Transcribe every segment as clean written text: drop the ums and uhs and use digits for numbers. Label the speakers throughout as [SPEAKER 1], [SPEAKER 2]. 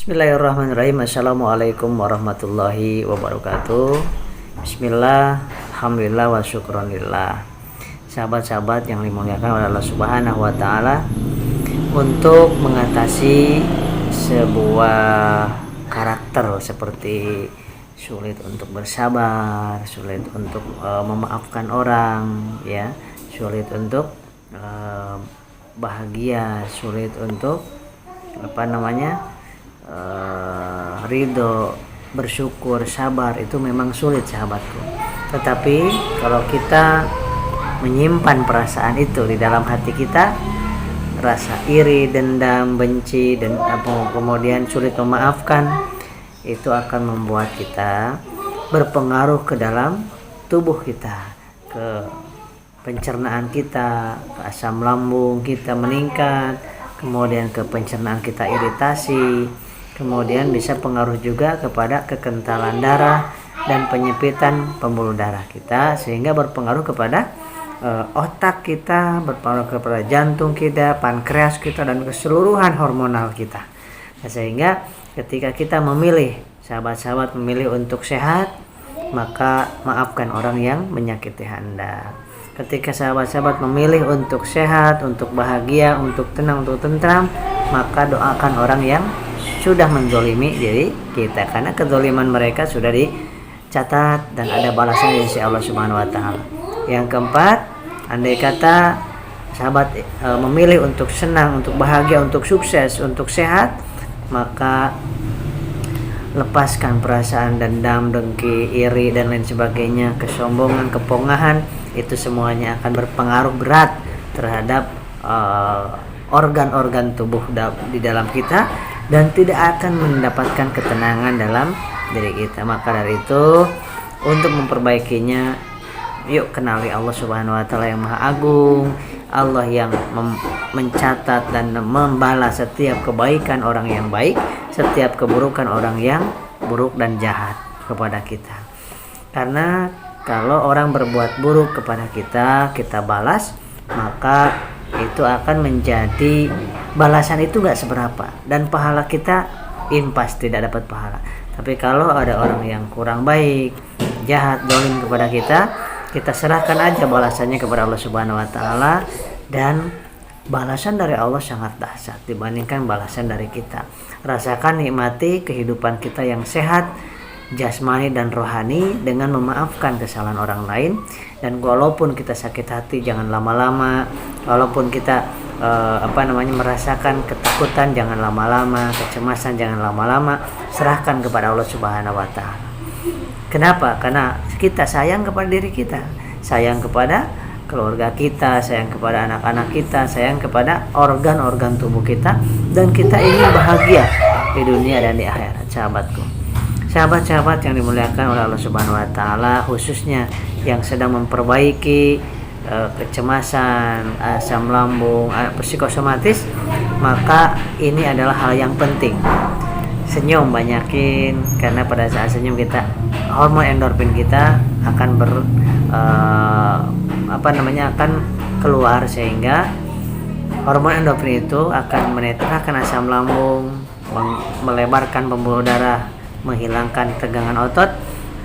[SPEAKER 1] Bismillahirrahmanirrahim. Assalamualaikum warahmatullahi wabarakatuh. Bismillah, alhamdulillah wa syukronillah. Sahabat-sahabat yang dimuliakan oleh Allah Subhanahu wa taala, untuk mengatasi sebuah karakter seperti sulit untuk bersabar, sulit untuk memaafkan orang, ya, sulit untuk bahagia, sulit untuk ridho, bersyukur, sabar, itu memang sulit sahabatku. Tetapi kalau kita menyimpan perasaan itu di dalam hati kita, rasa iri, dendam, benci, dan kemudian sulit memaafkan, itu akan membuat kita berpengaruh ke dalam tubuh kita, ke pencernaan kita, ke asam lambung kita meningkat, kemudian ke pencernaan kita iritasi, kemudian bisa pengaruh juga kepada kekentalan darah dan penyempitan pembuluh darah kita, sehingga berpengaruh kepada otak kita, berpengaruh kepada jantung kita, pankreas kita, dan keseluruhan hormonal kita. Nah, sehingga ketika kita memilih, sahabat-sahabat memilih untuk sehat, maka maafkan orang yang menyakiti Anda. Ketika sahabat-sahabat memilih untuk sehat, untuk bahagia, untuk tenang, untuk tentram, maka doakan orang yang sudah menzolimi diri kita, karena kezoliman mereka sudah dicatat dan ada balasan dari Allah Subhanahu wa taala. Yang keempat, andai kata sahabat memilih untuk senang, untuk bahagia, untuk sukses, untuk sehat, maka lepaskan perasaan dendam, dengki, iri, dan lain sebagainya, kesombongan, kepongahan. Itu semuanya akan berpengaruh berat terhadap organ-organ tubuh di dalam kita, dan tidak akan mendapatkan ketenangan dalam diri kita. Maka dari itu, untuk memperbaikinya, yuk kenali Allah Subhanahu wa taala yang Maha Agung, Allah yang mencatat dan membalas setiap kebaikan orang yang baik, setiap keburukan orang yang buruk dan jahat kepada kita. Karena kalau orang berbuat buruk kepada kita, kita balas, maka itu akan menjadi balasan itu gak seberapa, dan pahala kita impas, tidak dapat pahala. Tapi kalau ada orang yang kurang baik, jahat, zalim kepada kita, kita serahkan aja balasannya kepada Allah Subhanahu wa taala, dan balasan dari Allah sangat dahsyat dibandingkan balasan dari kita. Rasakan, nikmati kehidupan kita yang sehat jasmani dan rohani dengan memaafkan kesalahan orang lain. Dan walaupun kita sakit hati, jangan lama-lama. Walaupun kita merasakan ketakutan, jangan lama-lama. Kecemasan, jangan lama-lama. Serahkan kepada Allah Subhanahu wa taala. Kenapa? Karena kita sayang kepada diri kita, sayang kepada keluarga kita, sayang kepada anak-anak kita, sayang kepada organ-organ tubuh kita, dan kita ingin bahagia di dunia dan di akhirat, sahabatku. Sahabat-sahabat yang dimuliakan oleh Allah Subhanahu wa taala, khususnya yang sedang memperbaiki kecemasan, asam lambung, psikosomatis, maka ini adalah hal yang penting. Senyum banyakin, karena pada saat senyum kita, hormon endorfin kita akan akan keluar, sehingga hormon endorfin itu akan menetralkan asam lambung, melebarkan pembuluh darah, menghilangkan tegangan otot,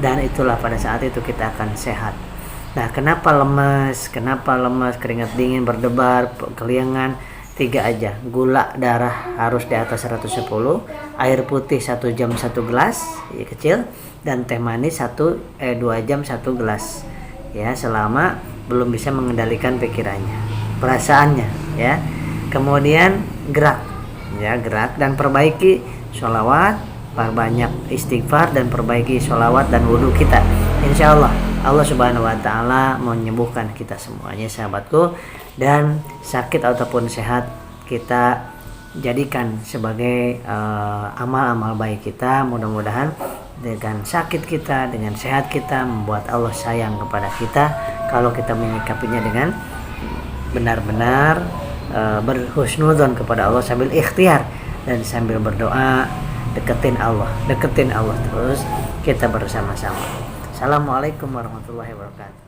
[SPEAKER 1] dan itulah pada saat itu kita akan sehat. Nah, kenapa lemas, keringat dingin, berdebar, keliangan? 3 aja. Gula darah harus di atas 110, air putih 1 jam 1 gelas, ya, kecil, dan teh manis 2 jam 1 gelas. Ya, selama belum bisa mengendalikan pikirannya, perasaannya, ya. Kemudian gerak dan perbaiki sholawat, perbanyak istighfar, dan perbaiki sholawat dan wudhu kita. Insya Allah Allah Subhanahu wa taala menyembuhkan kita semuanya, sahabatku. Dan sakit ataupun sehat, kita jadikan sebagai amal-amal baik kita. Mudah-mudahan dengan sakit kita, dengan sehat kita, membuat Allah sayang kepada kita kalau kita menyikapinya dengan benar-benar berhusnudzon kepada Allah, sambil ikhtiar dan sambil berdoa. Deketin Allah terus, kita bersama-sama. Assalamualaikum warahmatullahi wabarakatuh.